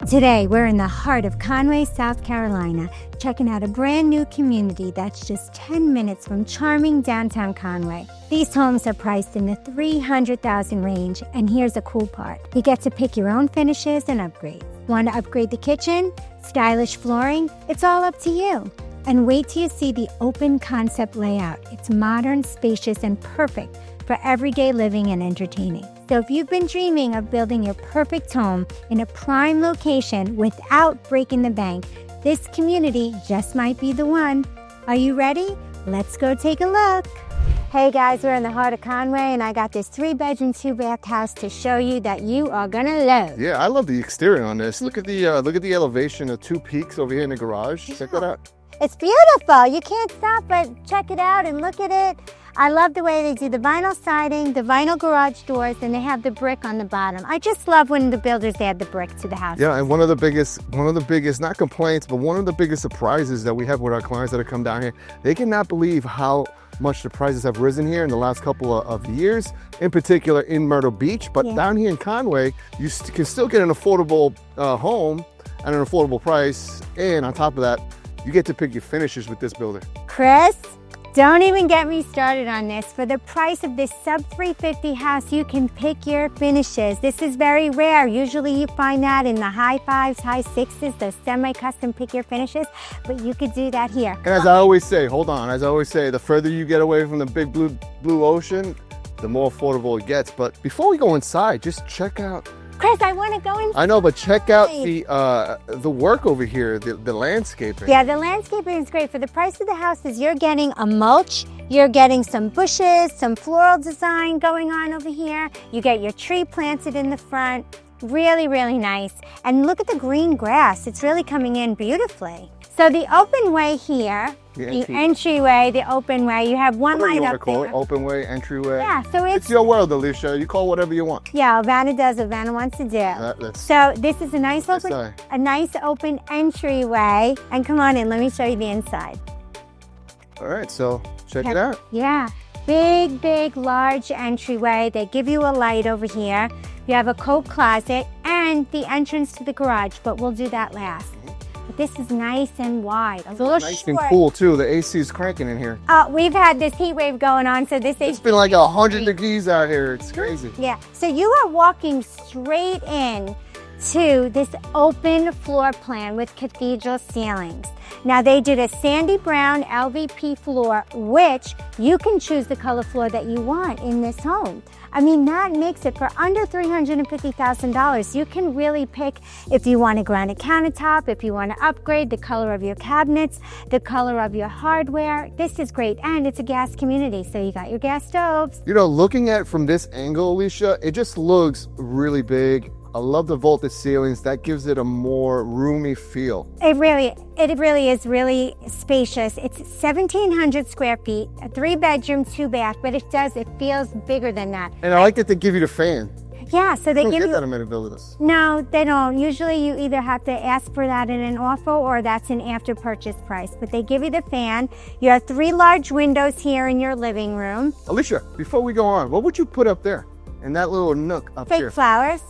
Today, we're in the heart of Conway, South Carolina, checking out a brand new community that's just 10 minutes from charming downtown Conway. These homes are priced in the $300,000 range, and here's the cool part. You get to pick your own finishes and upgrades. Want to upgrade the kitchen? Stylish flooring? It's all up to you. And wait till you see the open concept layout. It's modern, spacious, and perfect for everyday living and entertaining. So if you've been dreaming of building your perfect home in a prime location without breaking the bank, this community just might be the one. Are you ready? Let's go take a look. Hey guys, we're in the heart of Conway, and I got this 3-bedroom, 2-bath house to show you that you are gonna love. Yeah, I love the exterior on this. Look at the elevation of 2 peaks over here in the garage. Yeah. Check that out. It's beautiful. You can't stop but check it out and look at it. I love the way they do the vinyl siding, the vinyl garage doors, and they have the brick on the bottom. I just love when the builders add the brick to the house. Yeah, and one of the biggest, not complaints, but one of the biggest surprises that we have with our clients that have come down here, they cannot believe how much the prices have risen here in the last couple of years, in particular in Myrtle Beach. But down here in Conway, you can still get an affordable home at an affordable price. And on top of that, you get to pick your finishes with this builder. Chris, don't even get me started on this. For the price of this sub-350 house, you can pick your finishes. This is very rare. Usually you find that in the high 5s, high 6s, the semi-custom pick your finishes, but you could do that here. And as I always say, the further you get away from the big blue ocean, the more affordable it gets. But before we go inside, just check out. Chris, I want to go inside. I know, but check out the work over here, the landscaping. Yeah, the landscaping is great. For the price of the houses, you're getting a mulch, you're getting some bushes, some floral design going on over here. You get your tree planted in the front. Really, really nice. And look at the green grass. It's really coming in beautifully. So the open way here, the entryway, the open way, you have one light up there. Open way, entryway. Yeah, so it's your world, Alysia. You call whatever you want. Yeah, 𝗏𝗏 does what 𝗏𝗏 wants to do. So this is a nice open entryway. And come on in, let me show you the inside. All right, so check it out. Yeah, big, large entryway. They give you a light over here. You have a coat closet and the entrance to the garage, but we'll do that last. But this is nice and wide. A little nice and cool too. The AC is cranking in here. We've had this heat wave going on, so this it's been like 100 degrees out here. It's crazy. Yeah. So you are walking straight in to this open floor plan with cathedral ceilings. Now they did a sandy brown LVP floor, which you can choose the color floor that you want in this home. I mean, that makes it for under $350,000. You can really pick if you want a granite countertop, if you want to upgrade the color of your cabinets, the color of your hardware. This is great, and it's a gas community, so you got your gas stoves. You know, looking at it from this angle, Alysia, it just looks really big. I love the vaulted ceilings. That gives it a more roomy feel. It really is really spacious. It's 1,700 square feet, a 3-bedroom, 2-bath, but it feels bigger than that. And I like that they give you the fan. Yeah, so they give you. Don't get that in many buildings. No, they don't. Usually you either have to ask for that in an offer or that's an after purchase price, but they give you the fan. You have 3 large windows here in your living room. Alysia, before we go on, what would you put up there in that little nook up here? Fake flowers.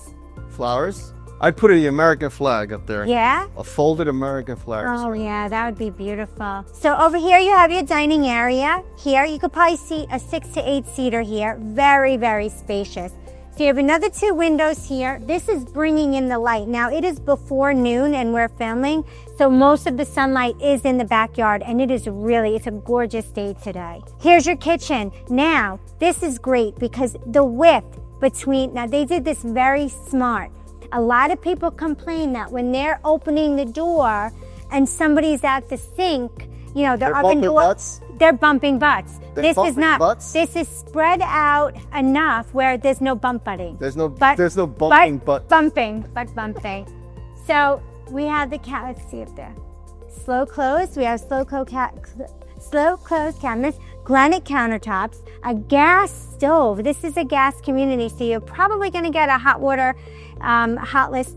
Flowers? I'd put the American flag up there. Yeah? A folded American flag. Oh yeah, that would be beautiful. So over here you have your dining area. Here you could probably see a 6 to 8 seater here. Very, very spacious. So you have another 2 windows here. This is bringing in the light. Now it is before noon and we're filming, so most of the sunlight is in the backyard, and it's a gorgeous day today. Here's your kitchen. Now, this is great because the width now they did this very smart. A lot of people complain that when they're opening the door and somebody's at the sink, you know, they're bumping butts. This is not. Butts? This is spread out enough where there's no bump butting. There's no bumping butt. Bumping. So we have let's see if they're slow close. We have slow close cabinets, granite countertops, a gas stove. This is a gas community, so you're probably going to get a hot water tankless.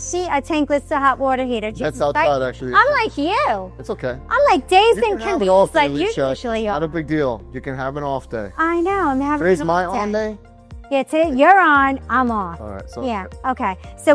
See, a tankless hot water heater. That's outside, actually. I'm like you. It's okay. I'm like days and confused like you usually are. Not a big deal. You can have an off day. I know. I'm having Today's my on day. Yeah, today you're on, I'm off. All right. So Yeah, okay. So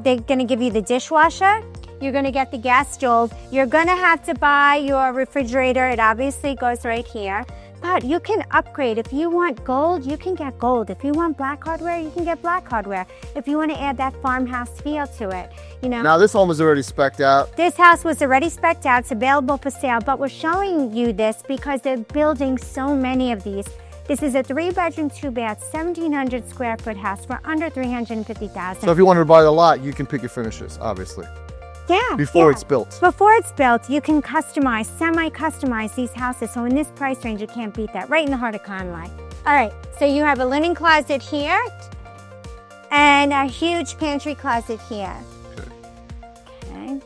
they're gonna give you the dishwasher. You're gonna get the gas stove. You're gonna have to buy your refrigerator. It obviously goes right here. But you can upgrade. If you want gold, you can get gold. If you want black hardware, you can get black hardware. If you want to add that farmhouse feel to it, you know. Now this home is already spec'd out. This house was already spec'd out. It's available for sale, but we're showing you this because they're building so many of these. This is a 3-bedroom, 2-bath, 1,700 square foot house for under $350,000. So if you wanted to buy the lot, you can pick your finishes, obviously. Yeah. Before it's built. Before it's built, you can customize, semi-customize these houses. So in this price range, you can't beat that. Right in the heart of Conway. All right, so you have a linen closet here and a huge pantry closet here. Okay.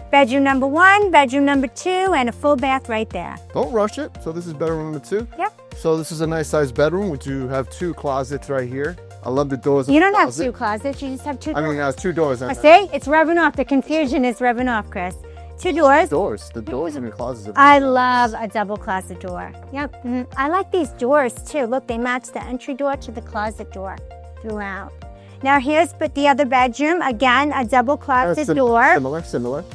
Bedroom number 1, bedroom number 2, and a full bath right there. Don't rush it. So this is bedroom number 2. Yep. So this is a nice sized bedroom. We do have 2 closets right here. I love the doors. You don't have 2 closets, you just have 2 doors. I mean, 2 doors. See, it's rubbing off. The confusion is rubbing off, Chris. 2 doors. The doors in the closets. I love a double closet door. Yep. I like these doors too. Look, they match the entry door to the closet door throughout. Now here's the other bedroom. Again, a double closet door. Similar.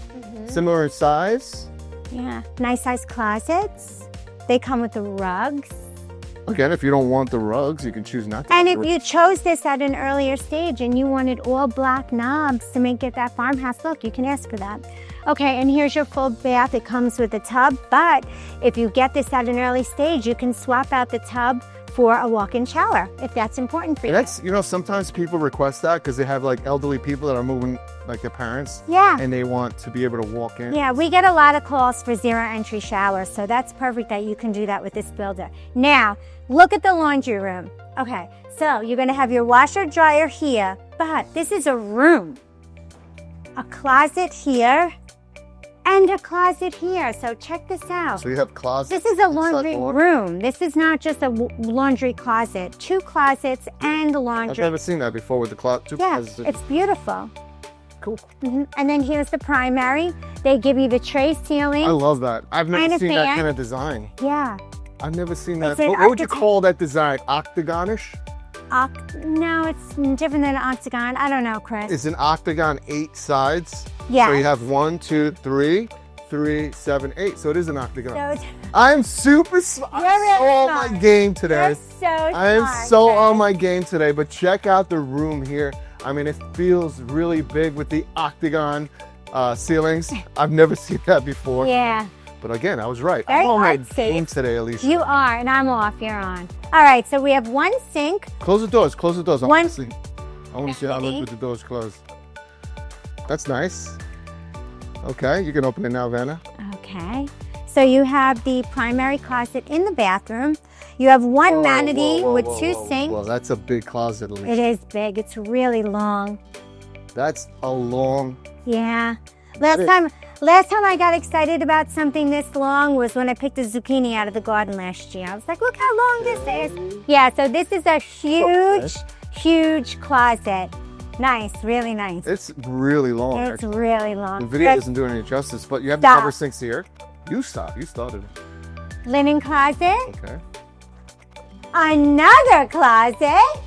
Similar in size. Yeah, nice size closets. They come with the rugs. Again, if you don't want the rugs, you can choose not to. And if you chose this at an earlier stage and you wanted all black knobs to make it that farmhouse look, you can ask for that. Okay, and here's your full bath. It comes with a tub, but if you get this at an early stage, you can swap out the tub for a walk-in shower if that's important for you. That's, sometimes people request that because they have like elderly people that are moving, like their parents. Yeah. And they want to be able to walk in. Yeah, we get a lot of calls for zero entry showers, so that's perfect that you can do that with this builder. Now, look at the laundry room. Okay, so you're gonna have your washer dryer here, but this is a room. A closet here, and a closet here. So check this out. So you have closets. This is a laundry room. This is not just a laundry closet. 2 closets and a laundry. I've never seen that before with the two closets. Yeah, it's beautiful. Cool. And then here's the primary. They give you the tray ceiling. I love that. I've never seen that fan. kind of design. Yeah. I've never seen that. It's What would you call that design? Octagonish? No, it's different than an octagon. I don't know, Chris. It's an octagon, 8 sides. Yeah. So you have 1, 2, 3, 3, 7, 8. So it is an octagon. So I'm super smart. You're really so on smart. my game today. You're so I am smart, so Chris. on my game today. But check out the room here. I mean, it feels really big with the octagon ceilings. I've never seen that before. Yeah. But again, I was right. Very I'm on my artsy. game today, Alysia. You are, and I'm off. You're on. All right, so we have 1 sink. Close the doors. Close the doors. I One- want to see how it looks with the doors closed. That's nice. Okay, you can open it now, Vanna. Okay. So you have the primary closet in the bathroom. You have 1 vanity with 2 sinks. Well, that's a big closet, Alysia. It is big. It's really long. That's a long. Yeah. Last time I got excited about something this long was when I picked a zucchini out of the garden last year. I was like, look how long this is. Yeah, so this is a huge closet. Nice, really nice. It's really long. It's actually. really long. The video doesn't do any justice, but you have the Stop. cover sinks here. You stop. You started. Linen closet. Okay. Another closet.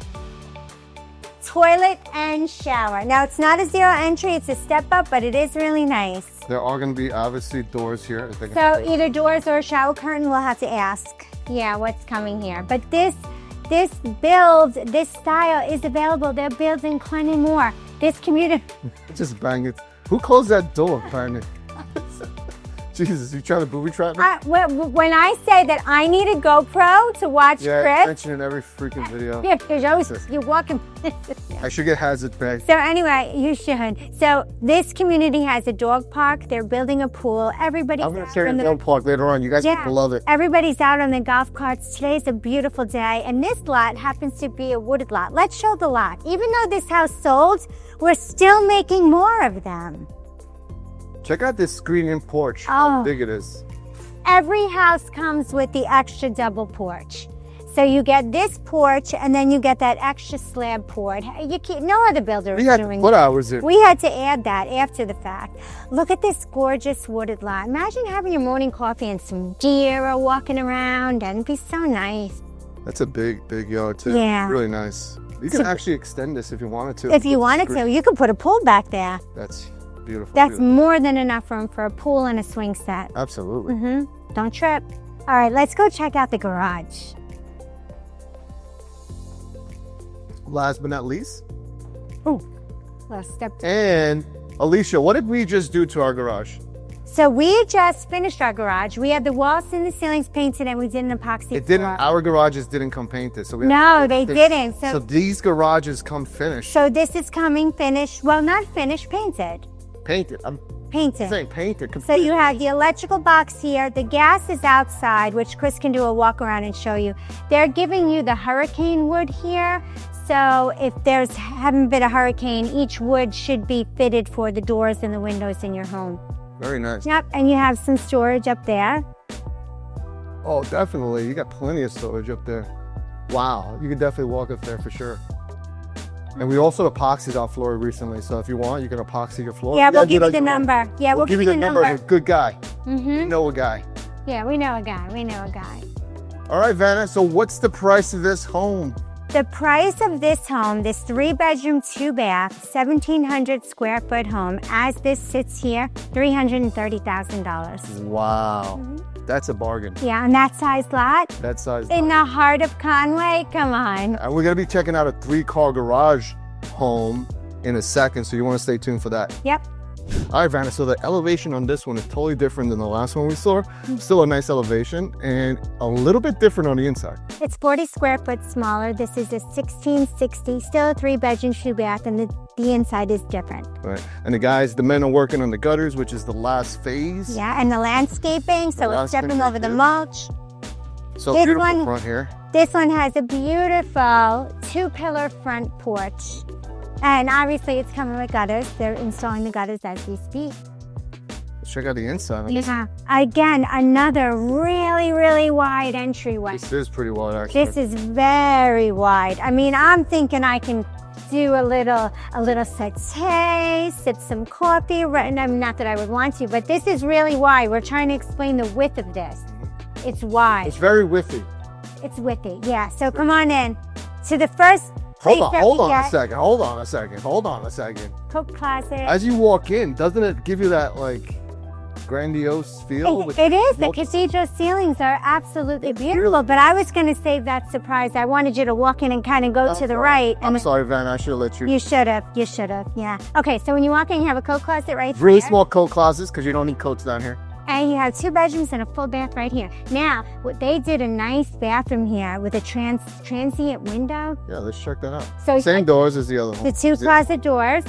Toilet and shower. Now, it's not a zero entry. It's a step up, but it is really nice. There are going to be obviously doors here. So either doors or a shower curtain, we'll have to ask. Yeah, what's coming here. But this build, this style is available. They're building plenty more. This community. Just bang it. Who closed that door, apparently? Jesus, you trying to booby trap me? When I say that I need a GoPro to watch Yeah, Chris. mention in every freaking video. Yeah, there's always, you're walking. I should get hazard pay. So anyway, you should. So this community has a dog park. They're building a pool. Everybody's I'm going to out carry on the dog park later on. You guys will love it. Everybody's out on the golf carts. Today's a beautiful day, and this lot happens to be a wooded lot. Let's show the lot. Even though this house sold, we're still making more of them. Check out this screen-in porch. Oh. How big it is. Every house comes with the extra double porch. So you get this porch, and then you get that extra slab porch. You can't, no other builder is doing What that. hours it? We had to add that after the fact. Look at this gorgeous wooded lot. Imagine having your morning coffee and some deer are walking around, and it'd be so nice. That's a big yard too. Yeah. Really nice. You can actually extend this if you wanted to. If you wanted to, you could put a pool back there. That's beautiful. That's beautiful. more than enough room for a pool and a swing set. Absolutely. Don't trip. All right, let's go check out the garage. Last but not least. Ooh, little step. And Alicia, what did we just do to our garage? So we just finished our garage. We had the walls and the ceilings painted, and we did an epoxy It didn't. floor. Our garages didn't come painted, so we No, they didn't. So these garages come finished. So this is coming finished. Well, not finished, painted. Painted. I'm Painted. saying painted. So you have the electrical box here. The gas is outside, which Chris can do a walk around and show you. They're giving you the hurricane wood here. So if there's haven't been a hurricane, each wood should be fitted for the doors and the windows in your home. Very nice. Yep, and you have some storage up there. Oh, definitely. You got plenty of storage up there. Wow. You can definitely walk up there for sure. And we also epoxied our floor recently, so if you want, you can epoxy your floor. Yeah, we'll give you the number. Yeah, we'll give you the number. Good guy. You know a guy. Yeah, we know a guy. We know a guy. All right, Vanna. So what's the price of this home? The price of this home, this 3-bedroom, 2-bath, 1,700 square foot home, as this sits here, $330,000. Wow. That's a bargain. Yeah, on that size lot, That size. in the heart of Conway, come on. And we're going to be checking out a 3-car garage home in a second, so you want to stay tuned for that. Yep. All right, Vanna, so the elevation on this one is totally different than the last one we saw. Still a nice elevation and a little bit different on the inside. It's 40 square foot smaller. This is a 1660, still a 3-bedroom, 2-bath, and the inside is different. Right. And the men are working on the gutters, which is the last phase. Yeah, and the landscaping, so we're stepping over the mulch. So This beautiful one- front here. This one has a beautiful 2-pillar front porch. And obviously it's coming with gutters. They're installing the gutters as we speak. Let's check out the inside. Yeah. Again, another really, really wide entryway. This is pretty wide, actually. This is very wide. I mean, I'm thinking I can do a little saute, sip some coffee. Not that I would want to, but this is really wide. We're trying to explain the width of this. It's wide. It's very whiffy. It's widthy, yeah. So come on in to the first. Hold on a second. Cook closet. As you walk in, doesn't it give you that like grandiose feel? It is. The cathedral ceilings are absolutely beautiful, but I was going to save that surprise. I wanted you to walk in and kind of go to the right. I'm sorry, Van. I should have let you. You should have. Yeah. Okay, so when you walk in, you have a coat closet right Really there. small coat closets because you don't need coats down here. And you have 2 bedrooms and a full bath right here. Now, they did a nice bathroom here with a transient window. Yeah, let's check that out. So Same doors as the other one. the 2 closet doors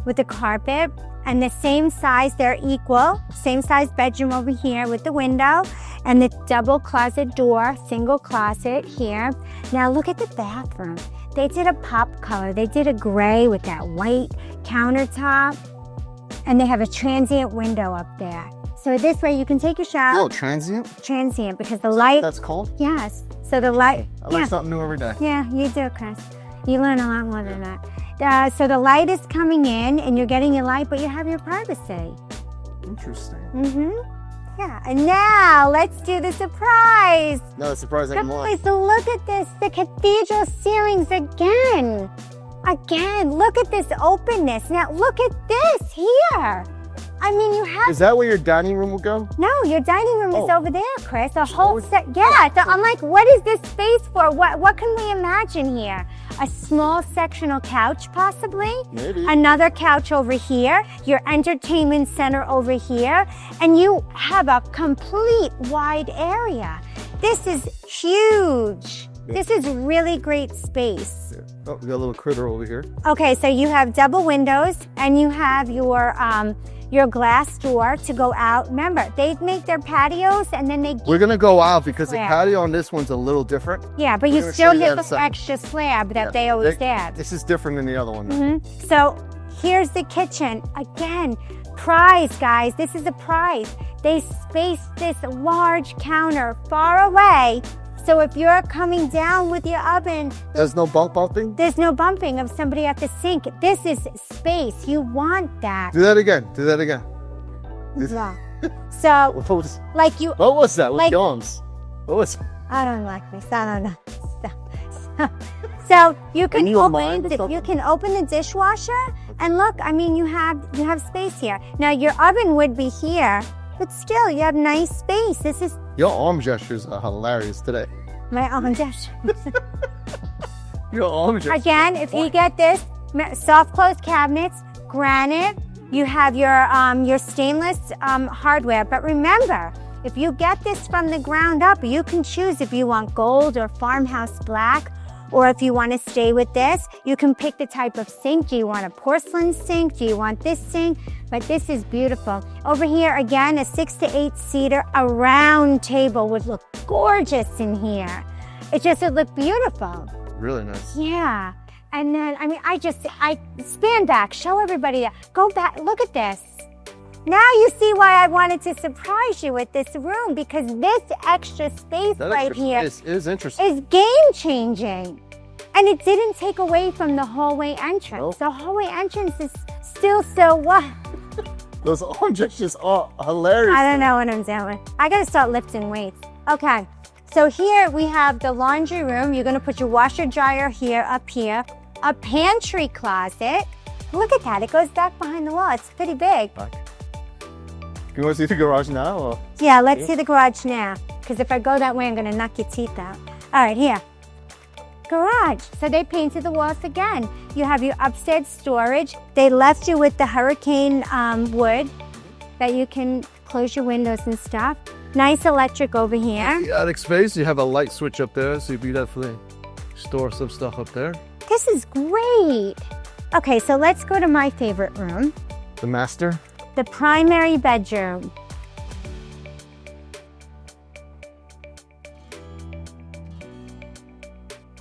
with the carpet and the same size. They're equal. Same size bedroom over here with the window and the double closet door, single closet here. Now look at the bathroom. They did a pop color. They did a gray with that white countertop, and they have a transient window up there. So this way you can take your shower. Oh, transient? Transient, because the light. That's called? Yes. So the light. I learn something new every day. Yeah, you do, Chris. You learn a lot more than that. So the light is coming in, and you're getting your light, but you have your privacy. Interesting. Yeah, and now let's do the surprise. No, the surprise anymore. Guys, so look at this, the cathedral ceilings again. Again, look at this openness. Now look at this here. I mean, you have. Is that where your dining room will go? No, your dining room is over there, Chris. A whole it's- set. Yeah, so I'm like, what is this space for? What can we imagine here? A small sectional couch, possibly? Maybe. Another couch over here. Your entertainment center over here. And you have a complete wide area. This is huge. Yeah. This is really great space. Yeah. Oh, we got a little critter over here. Okay, so you have double windows and you have your glass door to go out. Remember, they make their patios and then they. We're going to go out because the Slab. patio on this one's a little different. Yeah, but We're you gonna still show you get that in a the second. extra slab that they always add. This is different than the other one. So here's the kitchen. Again, prize, guys. This is a prize. They spaced this large counter far away. So if you're coming down with your oven, There's no bump bumping? there's no bumping of somebody at the sink. This is space. You want that. Do that again. Do that again. Yeah. So, What was, like you, what was that? With Like- the arms? What was I don't like this. I don't know. So you can open the dishwasher and look. I mean, you have space here. Now your oven would be here, but still you have nice space. This is Your arm gestures are hilarious today. my arm gesture. Your arm gestures. Again, if you get this soft close cabinets, granite, you have your stainless hardware. But remember, if you get this from the ground up, you can choose if you want gold or farmhouse black, or if you want to stay with this, you can pick the type of sink. Do you want a porcelain sink? Do you want this sink? But this is beautiful. Over here, again, a 6 to 8 seater, a round table would look gorgeous in here. It just would look beautiful. Really nice. Yeah. And then, I mean, I span back, show everybody that. Go back, look at this. Now you see why I wanted to surprise you with this room, because this extra space here is interesting. Is game changing. And it didn't take away from the hallway entrance. Nope. The hallway entrance is still so what? Those arm gestures are hilarious. I don't know what I'm doing. I gotta start lifting weights. Okay, so here we have the laundry room. You're gonna put your washer dryer here, up here. A pantry closet. Look at that, it goes back behind the wall. It's pretty big. You want to see the garage now? Or? Yeah, let's see the garage now. Because if I go that way, I'm going to knock your teeth out. All right, here. Garage. So they painted the walls again. You have your upstairs storage. They left you with the hurricane wood that you can close your windows and stuff. Nice electric over here. The attic space, you have a light switch up there, so you can definitely store some stuff up there. This is great. Okay, so let's go to my favorite room. The master? The primary bedroom.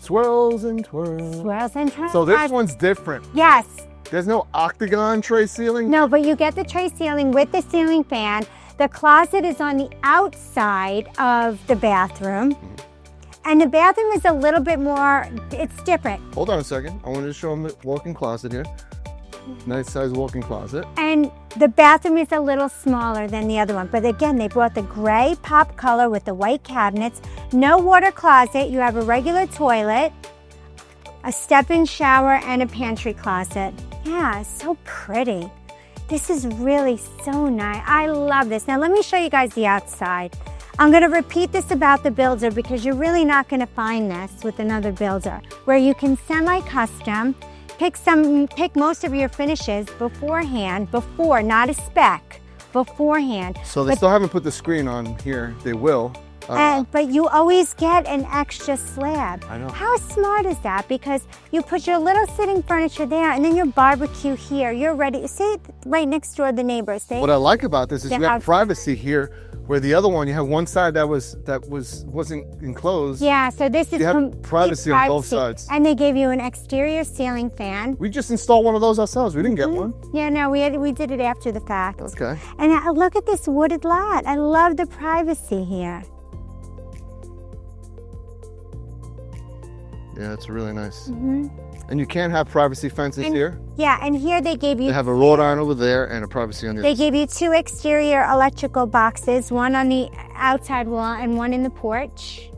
Swirls and twirls. Swirls and twirls. So this one's different. Yes. There's no octagon tray ceiling? No, but you get the tray ceiling with the ceiling fan. The closet is on the outside of the bathroom. And the bathroom is a little bit more, it's different. Hold on a second. I wanted to show them the walk-in closet here. Nice size walk-in closet. And the bathroom is a little smaller than the other one. But again, they brought the gray pop color with the white cabinets. No water closet. You have a regular toilet, a step-in shower, and a pantry closet. Yeah, it's so pretty. This is really so nice. I love this. Now let me show you guys the outside. I'm going to repeat this about the builder because you're really not going to find this with another builder, where you can semi-custom. Pick most of your finishes beforehand, not a spec, beforehand. So they still haven't put the screen on here. They will. But you always get an extra slab. I know. How smart is that? Because you put your little sitting furniture there and then your barbecue here. You're ready. See, right next door to the neighbors. See? What I like about this is you have privacy here, where the other one, you have one side that wasn't enclosed. Yeah, so this is you have privacy on both sides. And they gave you an exterior ceiling fan. We just installed one of those ourselves. We didn't get one. Yeah, no, we did it after the fact. Okay. And look at this wooded lot. I love the privacy here. Yeah, it's really nice. And you can have privacy fences here. Yeah, and here they gave you... They have a wrought iron over there and a privacy on the other They gave you 2 exterior electrical boxes, one on the outside wall and one in the porch.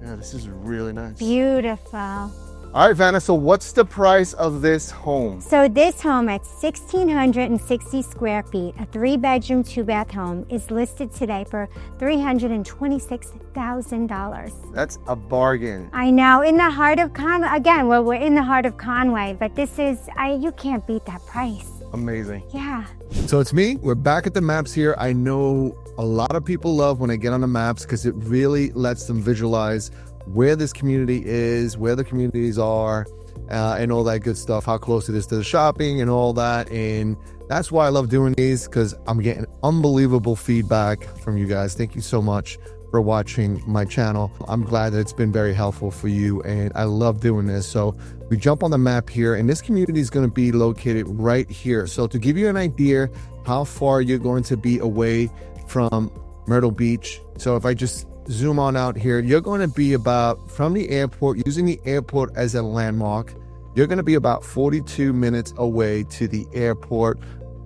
Yeah, this is really nice. Beautiful. All right, Vanna, so what's the price of this home? So this home at 1,660 square feet, a 3-bedroom, 2-bath home, is listed today for $326,000. That's a bargain. I know, in the heart of Conway. Again, well, we're in the heart of Conway, but this is, you can't beat that price. Amazing. Yeah. So it's me. We're back at the maps here. I know a lot of people love when I get on the maps because it really lets them visualize where this community is, where the communities are, and all that good stuff, how close it is to the shopping and all that. And that's why I love doing these, because I'm getting unbelievable feedback from you guys. Thank you so much for watching my channel. I'm glad that it's been very helpful for you, and I love doing this. So we jump on the map here, and this community is going to be located right here. So to give you an idea how far you're going to be away from Myrtle Beach, so if I just zoom on out here, you're going to be about, from the airport, using the airport as a landmark, you're going to be about 42 minutes away to the airport,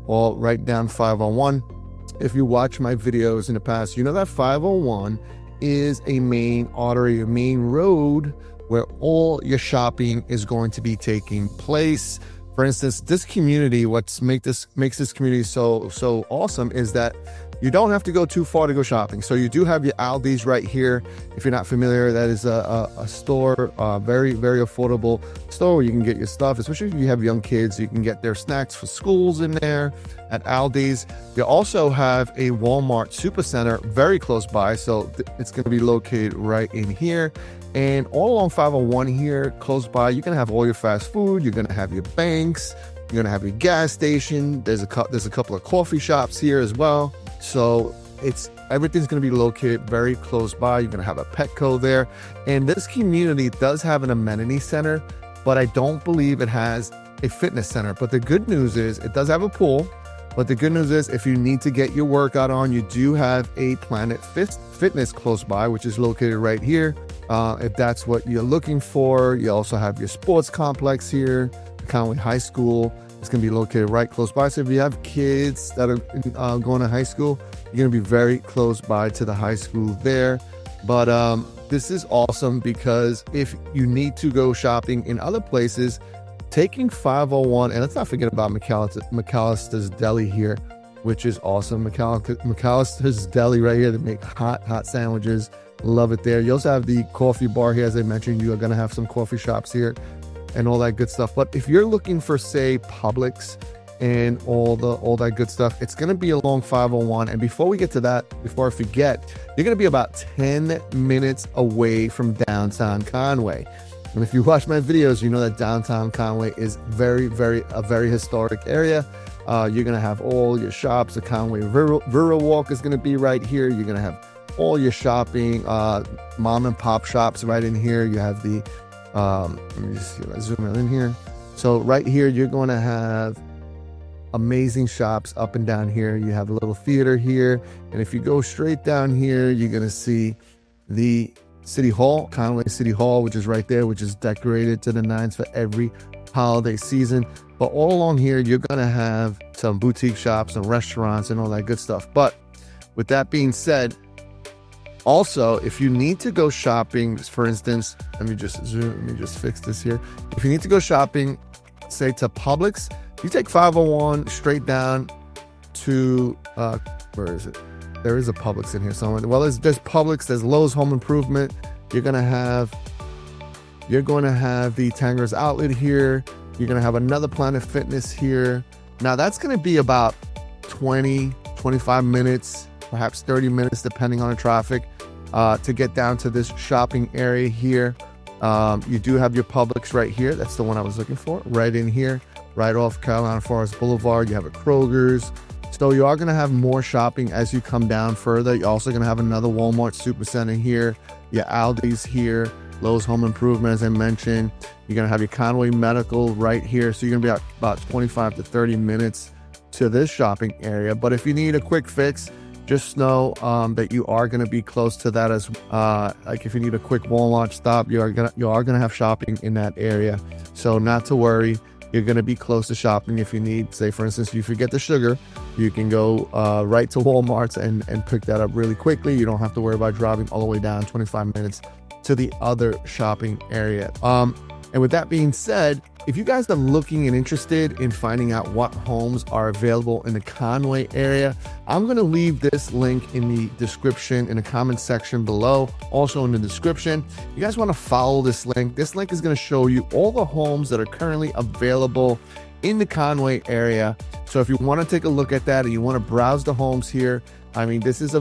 or right down 501. If you watch my videos in the past, you know that 501 is a main artery, a main road where all your shopping is going to be taking place. For instance, this community, what makes this community so awesome is that you don't have to go too far to go shopping. So you do have your Aldi's right here. If you're not familiar, that is a store, very, very affordable store where you can get your stuff, especially if you have young kids. You can get their snacks for schools in there at Aldi's. You also have a Walmart Supercenter very close by. So it's going to be located right in here. And all along 501 here, close by, you're going to have all your fast food. You're going to have your banks. You're going to have your gas station. There's a couple of coffee shops here as well. So everything's going to be located very close by. You're going to have a Petco there. And this community does have an amenity center, but I don't believe it has a fitness center. But the good news is it does have a pool. But the good news is if you need to get your workout on, you do have a Planet Fitness close by, which is located right here. If that's what you're looking for. You also have your sports complex here, Conway High School. It's going to be located right close by. So if you have kids that are going to high school, you're going to be very close by to the high school there. But this is awesome because if you need to go shopping in other places, taking 501, and let's not forget about McAllister's Deli here, which is awesome. McAllister's Deli right here. They make hot sandwiches. Love it there. You also have the coffee bar here. As I mentioned, you are going to have some coffee shops here and all that good stuff. But if you're looking for, say, Publix and all that good stuff, it's going to be along 501. And before we get to that, before I forget, you're going to be about 10 minutes away from downtown Conway. And if you watch my videos, you know that downtown Conway is a very historic area. You're going to have all your shops. The Conway River Walk is going to be right here. You're going to have all your shopping, mom and pop shops right in here. You have the, let me just see if I zoom in here. So right here, you're going to have amazing shops up and down here. You have a little theater here. And if you go straight down here, you're going to see the City Hall, Conway City Hall, which is right there, which is decorated to the nines for every holiday season. But all along here, you're going to have some boutique shops and restaurants and all that good stuff. But with that being said, also, if you need to go shopping, for instance, let me just fix this here. If you need to go shopping, say to Publix, you take 501 straight down to, where is it? There is a Publix in here somewhere. Well, there's Publix, there's Lowe's Home Improvement. You're going to have the Tanger's Outlet here. You're going to have another Planet Fitness here. Now, that's going to be about 20, 25 minutes, perhaps 30 minutes, depending on the traffic, to get down to this shopping area here. You do have your Publix right here. That's the one I was looking for, right in here, right off Carolina Forest Boulevard. You have a Kroger's. So you are going to have more shopping as you come down further. You're also going to have another Walmart Supercenter here, your Aldi's here, Lowe's Home Improvement, as I mentioned. You're going to have your Conway Medical right here. So you're going to be about 25 to 30 minutes to this shopping area. But if you need a quick fix, just know that you are going to be close to that as like if you need a quick Walmart stop, you are going to have shopping in that area. So not to worry. You're going to be close to shopping. If you need, say, for instance, you forget the sugar, you can go right to Walmart's and pick that up really quickly. You don't have to worry about driving all the way down 25 minutes to the other shopping area. And with that being said, if you guys are looking and interested in finding out what homes are available in the Conway area, I'm going to leave this link in the description, in the comment section below, also in the description. You guys want to follow this link. This link is going to show you all the homes that are currently available in the Conway area. So if you want to take a look at that and you want to browse the homes here, I mean, this is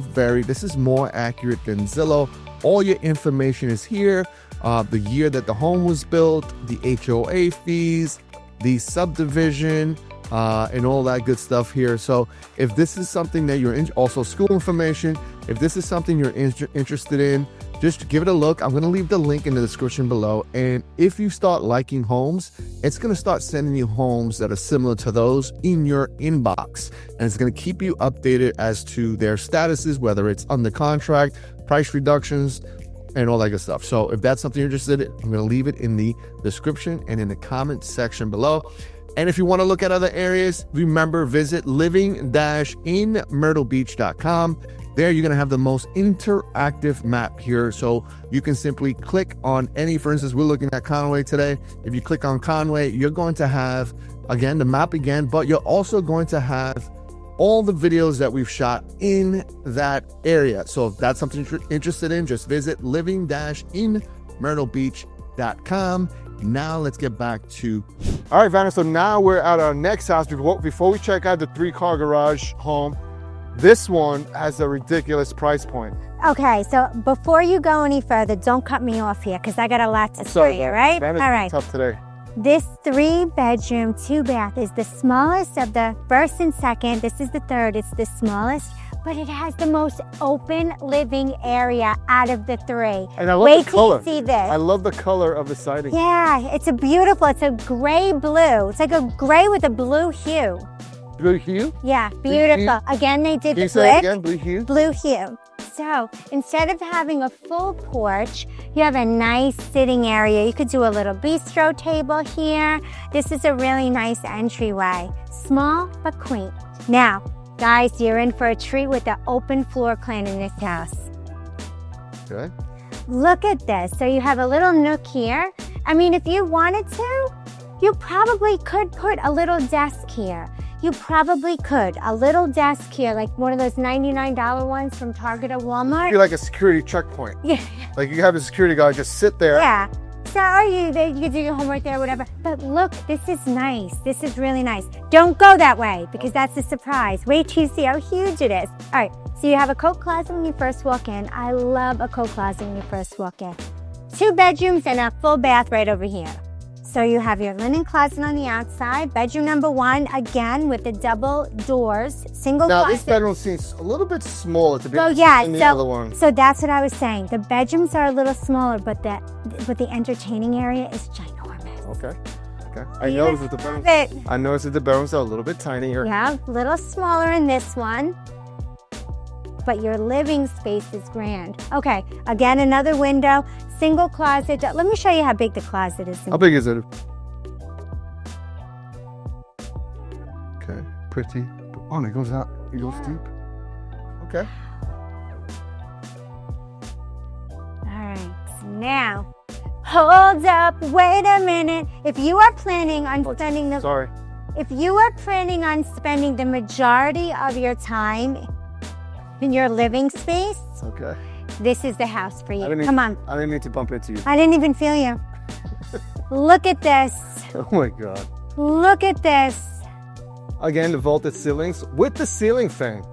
more accurate than Zillow. All your information is here. The year that the home was built, the HOA fees, the subdivision, and all that good stuff here. So if this is something that you're also school information, if this is something you're interested in, just give it a look. I'm going to leave the link in the description below. And if you start liking homes, it's going to start sending you homes that are similar to those in your inbox. And it's going to keep you updated as to their statuses, whether it's under contract, price reductions, and all that good stuff. So if that's something you're interested in, I'm going to leave it in the description and in the comment section below. And if you want to look at other areas, remember, visit living-in-myrtlebeach.com. There you're going to have the most interactive map here. So you can simply click on any, for instance, we're looking at Conway today. If you click on Conway, you're going to have, again, the map again, but you're also going to have all the videos that we've shot in that area. So if that's something you're interested in, just visit living-in-myrtlebeach.com. Now let's get back to... All right, Vanna, so now we're at our next house. Before we check out the 3-car garage home, this one has a ridiculous price point. Okay, so before you go any further, don't cut me off here because I got a lot to show you, right? Vanna's all right. Tough today. This 3-bedroom, 2-bath is the smallest of the first and second. This is the third. It's the smallest, but it has the most open living area out of the 3. And I love Wait the color. till you see this. I love the color of the siding. Yeah, it's a gray blue. It's like a gray with a blue hue. Blue hue? Yeah, beautiful. Again, they did Can you the say that brick. again? Blue hue? Blue hue. So instead of having a full porch, you have a nice sitting area. You could do a little bistro table here. This is a really nice entryway. Small but quaint. Now, guys, you're in for a treat with the open floor plan in this house. Okay. Look at this. So you have a little nook here. I mean, if you wanted to, you probably could put a little desk here. You probably could. A little desk here, like one of those $99 ones from Target or Walmart. Be like a security checkpoint. Yeah. Like you have a security guard just sit there. Yeah. So you could do your homework there, whatever. But look, this is nice. This is really nice. Don't go that way because that's a surprise. Wait till you see how huge it is. All right. So you have a coat closet when you first walk in. I love a coat closet when you first walk in. 2 bedrooms and a full bath right over here. So you have your linen closet on the outside. Bedroom number 1, again, with the double doors, single Now, closet. this bedroom seems a little bit smaller to be Oh yeah, than the other one. so that's what I was saying. The bedrooms are a little smaller, but the entertaining area is ginormous. Okay. Okay. I noticed that the bedrooms. I noticed that the bedrooms are a little bit tinier. Yeah, a little smaller in this one. But your living space is grand. Okay, again, another window, single closet. Let me show you how big the closet is. How big is it? Okay, pretty. Oh, and it goes out. It goes deep. Okay. All right, now, hold up, wait a minute. If you are planning on spending the... Sorry. If you are planning on spending the majority of your time in your living space, Okay. this is the house for you. I Come on. didn't need to bump into you. I didn't even feel you. Look at this. Oh my God. Look at this. Again, the vaulted ceilings with the ceiling fan.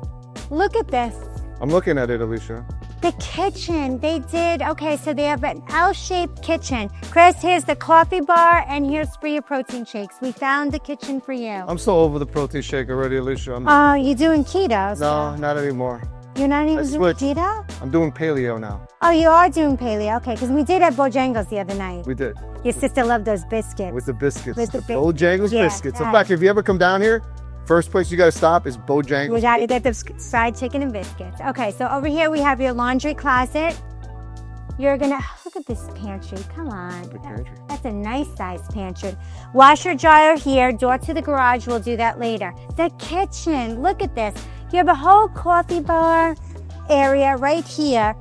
Look at this. I'm looking at it, Alicia. The kitchen, they did, okay, so they have an L-shaped kitchen. Chris, here's the coffee bar, and here's for your protein shakes. We found the kitchen for you. I'm so over the protein shake already, Alicia. Oh, you're doing keto? No, not anymore. You're not even doing switched. keto? I'm doing paleo now. Oh, you are doing paleo, okay, because we did at 𝗏𝗏𝗀𝗄s the other night. We did. Your sister loved those biscuits. With the biscuits. With the 𝗏𝗏𝗀𝗄s yeah, biscuits. In right. fact, if you ever come down here, first place you got to stop is 𝗏𝗏𝗀𝗄s. We got to get the fried chicken and biscuits. Okay, so over here we have your laundry closet. You're gonna, look at this pantry, come on. Big pantry. That's a nice size pantry. Washer dryer here, door to the garage, we'll do that later. The kitchen, look at this. You have a whole coffee bar area right here,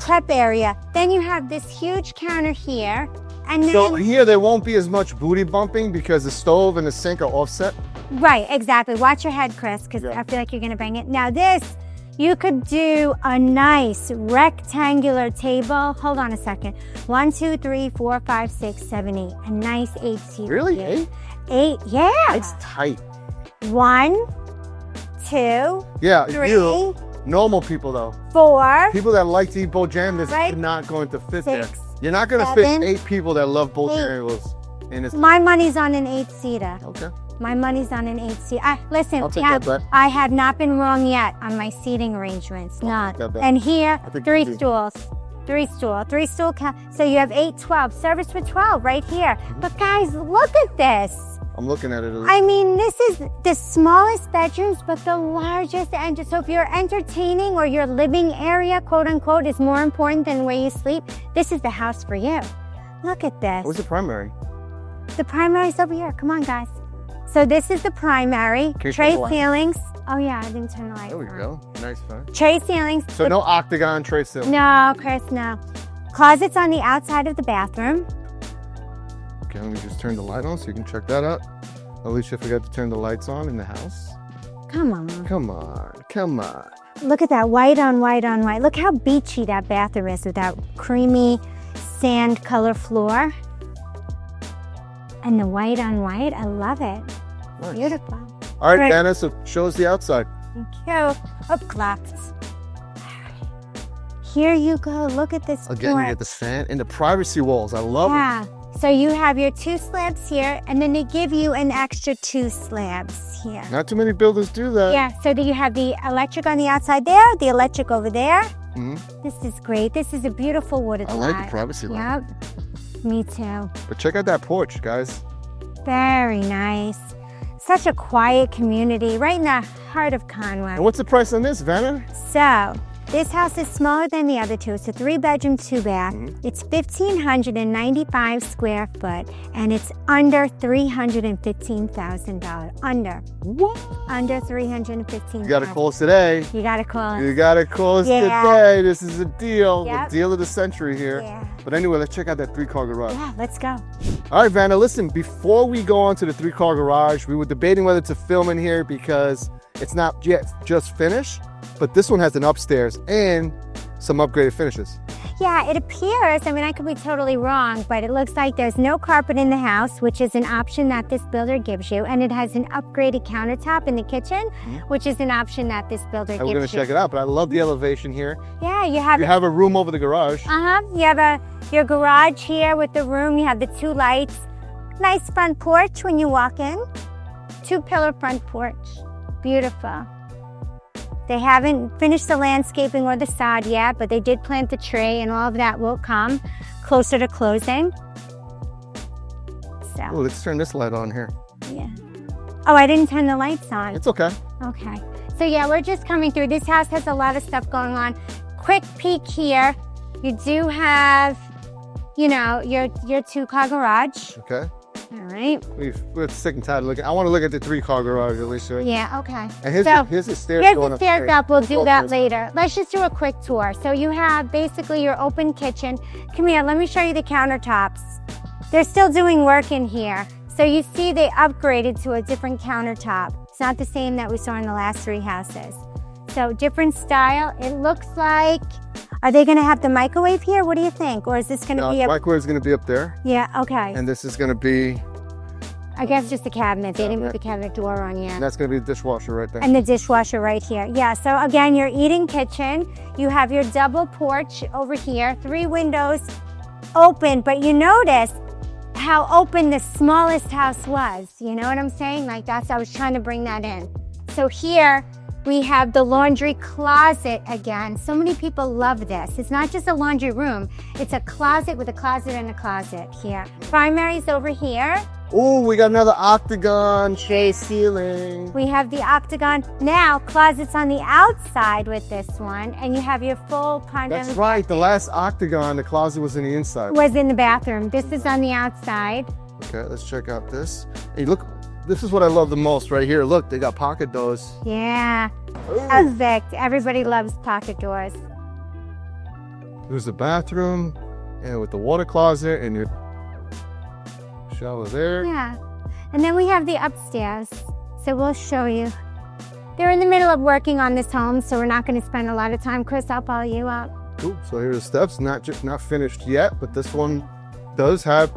prep area. Then you have this huge counter here. And then, So here there won't be as much booty bumping because the stove and the sink are offset. right, exactly. Watch your head, Chris, because Yeah. I feel like you're gonna bang it. Now this, you could do a nice rectangular table. Hold on a second. 1, 2, 3, 4, 5, 6, 7, 8. A nice 8-seater. Really? here. 8? 8, yeah. It's tight. 1, 2, Yeah, 3, you. Normal people though. 4, People that like to eat 𝗏𝗏𝗀𝗄s Right. are not going to fit 6. there. You're not going to 7, fit 8 people that love 𝗏𝗏𝗀𝗄s in this. My money's on an 8-seater. Okay. My money's on an 8-seater. Listen, I'll take Tab, that bet. I have not been wrong yet on my seating arrangements. Not. take that bet. And here, I think 3 you do. stools. 3 stool. So you have 8, 12. Service for 12 right here. Mm-hmm. But guys, look at this. I'm looking at it. I mean, this is the smallest bedrooms, but the largest. And so if your entertaining or your living area, quote unquote, is more important than where you sleep, this is the house for you. Look at this. What's the primary? The primary's over here. Come on, guys. So this is the primary. Can you turn Tray the light? ceilings. Oh yeah, I didn't turn the lights There we on. go. Nice, fun. Tray ceilings. So no octagon tray ceiling. No, Chris, no. Closets on the outside of the bathroom. Okay, let me just turn the light on so you can check that out. Alicia forgot to turn the lights on in the house. Come on. Come on, come on. Look at that, white on white on white. Look how beachy that bathroom is with that creamy sand color floor. And the white on white, I love it. Nice. Beautiful. All right, Right. Anna, so show us the outside. Thank you. Upklapt. Here you go, look at this Again, you porch. get the fan and the privacy walls. I love it. Yeah, so you have your 2 slabs here, and then they give you an extra 2 slabs here. Not too many builders do that. Yeah, so that you have the electric on the outside there, the electric over there. Mhm. This is great. This is a beautiful wooded I lot. like the privacy line. Yep, me too. But check out that porch, guys. Very nice. Such a quiet community right in the heart of Conway. And what's the price on this, Vanna? So, this house is smaller than the other two. It's a 3-bedroom, 2-bath. It's 1,595 square foot, and it's under $315,000. Under What? $315,000. You gotta call us today. You gotta call You us. gotta call us Yeah. today. This is a deal. Yep. The deal of the century here. Yeah. But anyway, let's check out that 3-car garage. Yeah, let's go. All right, Vanna, listen, before we go on to the 3-car garage, we were debating whether to film in here because it's not yet just finished, but this one has an upstairs and some upgraded finishes. Yeah, it appears, I mean, I could be totally wrong, but it looks like there's no carpet in the house, which is an option that this builder gives you. And it has an upgraded countertop in the kitchen, which is an option that this builder And gives we're gonna you. check it out, but I love the elevation here. Yeah, you have You have a room over the garage. You have your garage here with the room. You have the 2 lights. Nice front porch when you walk in. 2-pillar front porch. Beautiful. They haven't finished the landscaping or the sod yet, but they did plant the tree, and all of that will come closer to closing. So, Oh, let's turn this light on here. yeah. Oh, I didn't turn the lights on. It's okay. Okay. So yeah, we're just coming through. This house has a lot of stuff going on. Quick peek here. You do have, you know, your 2-car garage. Okay. All right. We're sick and tired of looking. I want to look at the 3-car garage, Alicia. Yeah, okay. And here's, So, here's the stairs Here's going the stairs upstairs. up. We'll do Oh, that here's- later. Let's just do a quick tour. So you have basically your open kitchen. Come here, let me show you the countertops. They're still doing work in here. So you see they upgraded to a different countertop. It's not the same that we saw in the last 3 houses. So different style. It looks like, are they gonna have the microwave here? What do you think? Or is this gonna No, be the a, microwave's going to be up there, yeah, okay. and this is going to be, I guess just a cabinet. They didn't move the cabinet door on yet. and that's going to be the dishwasher right there. And the dishwasher right here. Yeah, so again, your eating kitchen. You have your double porch over here, 3 windows open, but you notice how open the smallest house was. You know what I'm saying? Like I was trying to bring that in. So here we have the laundry closet again. So many people love this. It's not just a laundry room. It's a closet with a closet and a closet here. Primary's over here. Oh, we got another octagon tray ceiling. We have the octagon. Now, closets on the outside with this one, and you have your full That's right. The last octagon, the closet was in the inside. was in the bathroom. This is on the outside. Okay, let's check out this. Hey, look, this is what I love the most right here. Look, they got pocket doors. Yeah, Ooh. perfect. Everybody loves pocket doors. There's the bathroom, and with the water closet and your shower there. Yeah, and then we have the upstairs. So we'll show you. They're in the middle of working on this home, so we're not going to spend a lot of time. Chris, I'll follow you up. Cool. So here's the steps. Not finished yet, but this one does have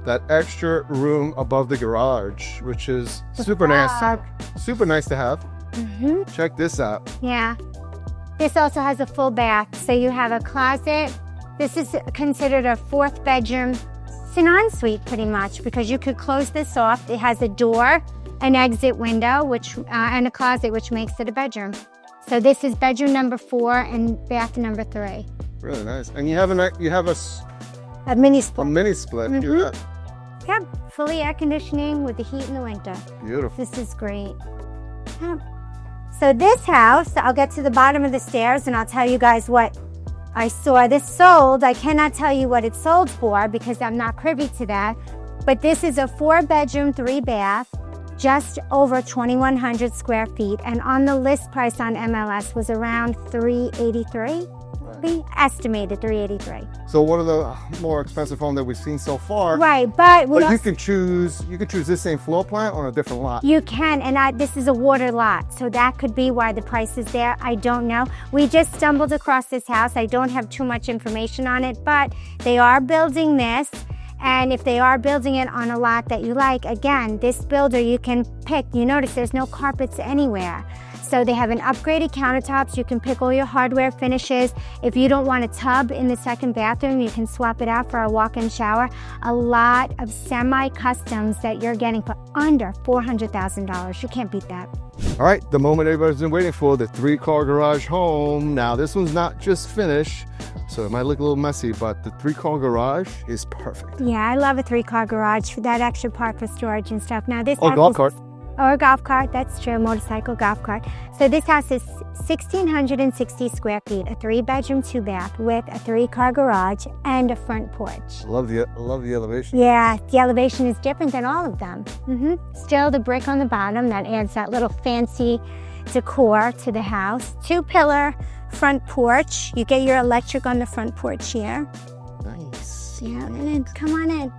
that extra room above the garage, which is super nice. Super nice to have. Mm-hmm. Check this out. Yeah. This also has a full bath. So you have a closet. This is considered a 4th bedroom. It's an ensuite pretty much because you could close this off. It has a door, an exit window, and a closet, which makes it a bedroom. So this is bedroom number 4 and bath number 3. Really nice. And you have a Mini split. mini split. Mhm. Yeah. Yep, fully air conditioning with the heat in the winter. Beautiful. This is great. Yep. So this house, I'll get to the bottom of the stairs and I'll tell you guys what I saw. This sold. I cannot tell you what it sold for because I'm not privy to that. But this is a 4-bedroom, 3-bath, just over 2,100 square feet. And on the list price on MLS was around $383. Estimated $383. So one of the more expensive homes that we've seen so far. Right, but you can choose this same floor plan on a different lot. You can, and this is a water lot, so that could be why the price is there. I don't know. We just stumbled across this house. I don't have too much information on it, but they are building this. And if they are building it on a lot that you like, again, this builder you can pick. You notice there's no carpets anywhere. So they have an upgraded countertops. You can pick all your hardware finishes. If you don't want a tub in the second bathroom, you can swap it out for a walk-in shower. A lot of semi-customs that you're getting for under $400,000. You can't beat that. All right, the moment everybody's been waiting for, the 3-car garage home. Now this one's not just finished, so it might look a little messy, but the 3-car garage is perfect. Yeah, I love a 3-car garage for that extra part for storage and stuff. Now this Or golf cart. Or a golf cart, that's true, motorcycle, golf cart. So this house is 1,660 square feet, a 3-bedroom, 2-bath with a 3-car garage and a front porch. I love the elevation. Yeah, the elevation is different than all of them. Still the brick on the bottom that adds that little fancy decor to the house. 2-pillar front porch. You get your electric on the front porch here. Nice. Yeah, and then come on in.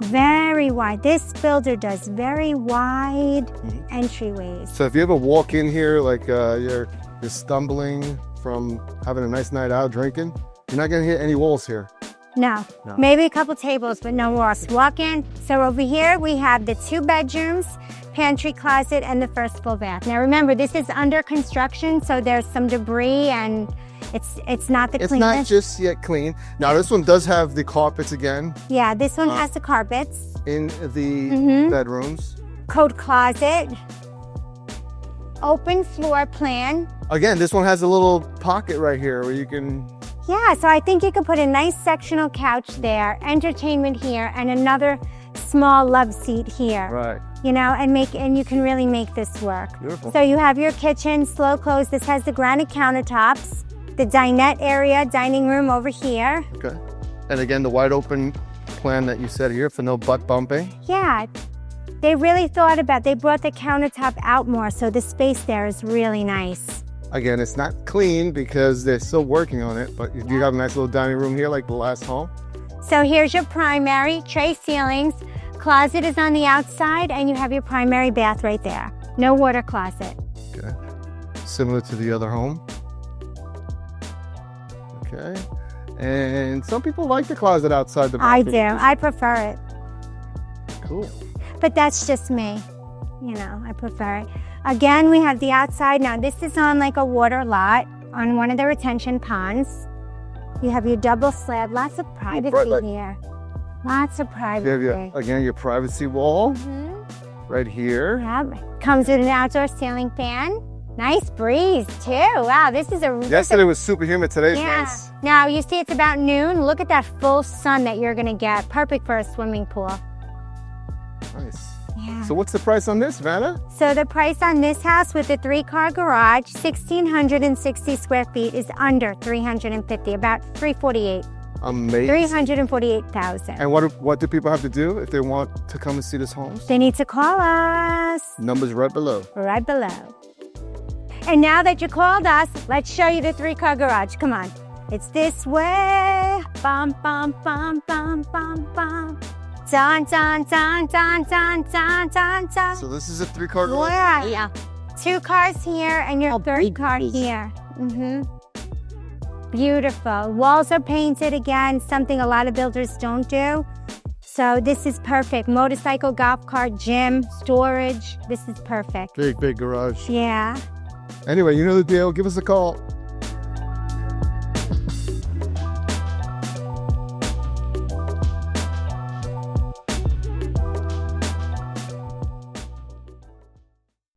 Very wide. This builder does very wide entryways. So if you ever walk in here like you're stumbling from having a nice night out drinking, you're not gonna hit any walls here. No. Maybe a couple tables, but no walls. Walk in. So over here we have the 2 bedrooms, pantry, closet, and the first full bath. Now remember, this is under construction, so there's some debris and it's not the cleanest. It's not just yet clean. Now this one does have the carpets again. Yeah, this one has the carpets. In the bedrooms. Coat closet. Open floor plan. Again, this one has a little pocket right here where you can... Yeah, so I think you could put a nice sectional couch there, entertainment here, and another small love seat here. Right. You know, and you can really make this work. Beautiful. So you have your kitchen, slow close. This has the granite countertops. The dinette area, dining room over here. Okay. And again, the wide open plan that you said here for no butt bumping. Yeah, they really thought about, they brought the countertop out more, so the space there is really nice. Again, it's not clean because they're still working on it, but you do have a nice little dining room here like the last home. So here's your primary, tray ceilings, closet is on the outside, and you have your primary bath right there. No water closet. Okay. Similar to the other home. Okay. And some people like the closet outside the bathroom. I do. I prefer it. Cool. But that's just me. You know, I prefer it. Again, we have the outside. Now, this is on like a water lot on one of the retention ponds. You have your double slab. Lots of privacy here. Lots of privacy. You have again, your privacy wall right here. Yep. Comes with an outdoor ceiling fan. Nice breeze too. Wow, this is a... Yesterday was super humid. Today's nice. Now, you see it's about noon. Look at that full sun that you're going to get. Perfect for a swimming pool. Nice. Yeah. So what's the price on this, Vanna? So the price on this house with the 3-car garage, 1,660 square feet, is under $350, about $348. Amazing. $348,000. And what do people have to do if they want to come and see this home? They need to call us. Numbers right below. Right below. And now that you called us, let's show you the 3-car garage. Come on. It's this way. Bum, bum, bum, bum, bum, bum. Dun, dun, dun, dun, dun, dun, dun, dun. So this is a 3-car garage? Yeah. 2 cars here and your 3rd car here. Beautiful. Walls are painted again, something a lot of builders don't do. So this is perfect. Motorcycle, golf cart, gym, storage. This is perfect. Big garage. Yeah. Anyway, you know the deal. Give us a call.